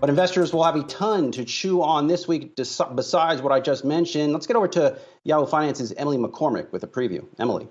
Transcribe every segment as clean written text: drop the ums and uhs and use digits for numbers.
But investors will have a ton to chew on this week besides what I just mentioned. Let's get over to Yahoo Finance's Emily McCormick with a preview. Emily.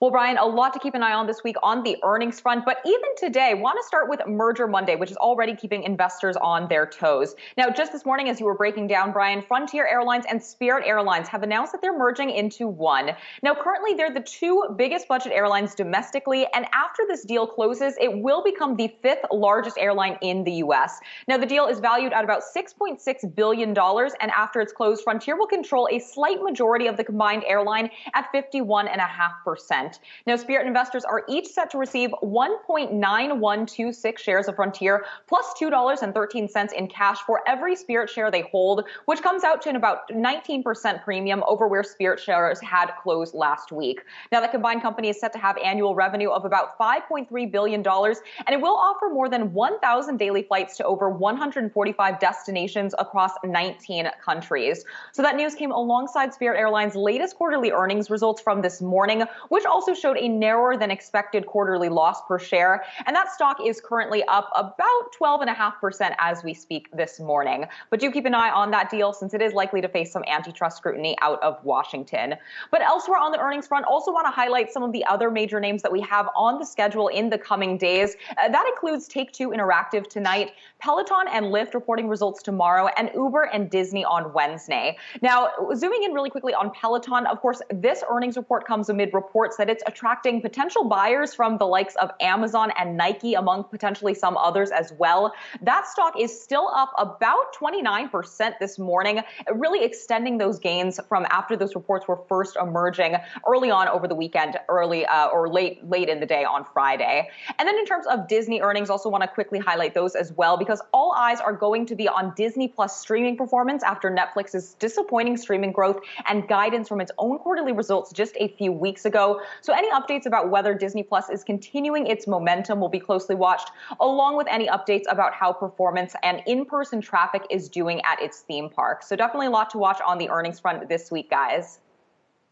Well, Brian, a lot to keep an eye on this week on the earnings front. But even today, want to start with Merger Monday, which is already keeping investors on their toes. Now, just this morning, as you were breaking down, Brian, Frontier Airlines and Spirit Airlines have announced that they're merging into one. Now, currently, they're the two biggest budget airlines domestically. And after this deal closes, it will become the fifth largest airline in the U.S. Now, the deal is valued at about $6.6 billion. And after it's closed, Frontier will control a slight majority of the combined airline at 51.5%. Now, Spirit investors are each set to receive 1.9126 shares of Frontier plus $2.13 in cash for every Spirit share they hold, which comes out to an about 19% premium over where Spirit shares had closed last week. Now, the combined company is set to have annual revenue of about $5.3 billion, and it will offer more than 1,000 daily flights to over 145 destinations across 19 countries. So that news came alongside Spirit Airlines' latest quarterly earnings results from this morning, which also showed a narrower than expected quarterly loss per share. And that stock is currently up about 12.5% as we speak this morning. But do keep an eye on that deal since it is likely to face some antitrust scrutiny out of Washington. But elsewhere on the earnings front, also want to highlight some of the other major names that we have on the schedule in the coming days. That includes Take-Two Interactive tonight, Peloton and Lyft reporting results tomorrow, and Uber and Disney on Wednesday. Now, zooming in really quickly on Peloton, of course, this earnings report comes amid reports that it's attracting potential buyers from the likes of Amazon and Nike, among potentially some others as well. That stock is still up about 29% this morning, really extending those gains from after those reports were first emerging early on over the weekend, late in the day on Friday. And then in terms of Disney earnings, also want to quickly highlight those as well, because all eyes are going to be on Disney Plus streaming performance after Netflix's disappointing streaming growth and guidance from its own quarterly results just a few weeks ago. So any updates about whether Disney Plus is continuing its momentum will be closely watched, along with any updates about how performance and in-person traffic is doing at its theme park. So definitely a lot to watch on the earnings front this week, guys.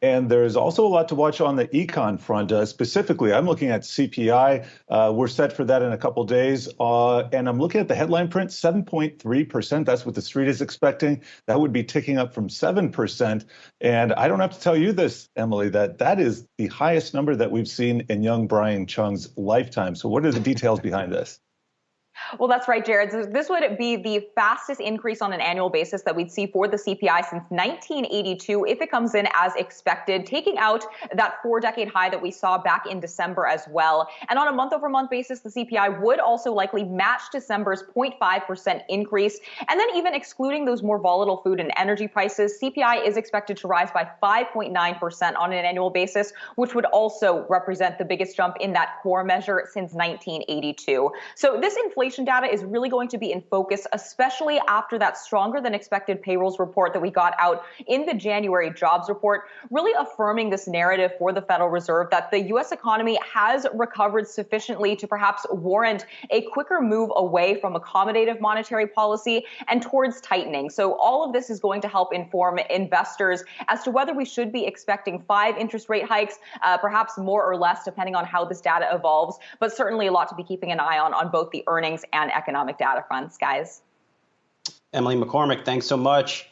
And there's also a lot to watch on the econ front. Specifically, I'm looking at CPI. We're set for that in a couple days. And I'm looking at the headline print, 7.3%. That's what the street is expecting. That would be ticking up from 7%. And I don't have to tell you this, Emily, that is the highest number that we've seen in young Brian Chung's lifetime. So what are the details behind this? Well, that's right, Jared. So this would be the fastest increase on an annual basis that we'd see for the CPI since 1982 if it comes in as expected, taking out that 4-decade high that we saw back in December as well. And on a month-over-month basis, the CPI would also likely match December's 0.5% increase. And then even excluding those more volatile food and energy prices, CPI is expected to rise by 5.9% on an annual basis, which would also represent the biggest jump in that core measure since 1982. So this inflation data is really going to be in focus, especially after that stronger than expected payrolls report that we got out in the January jobs report, really affirming this narrative for the Federal Reserve that the U.S. economy has recovered sufficiently to perhaps warrant a quicker move away from accommodative monetary policy and towards tightening. So all of this is going to help inform investors as to whether we should be expecting 5 interest rate hikes, perhaps more or less, depending on how this data evolves, but certainly a lot to be keeping an eye on both the earnings and economic data fronts, guys. Emily McCormick, thanks so much.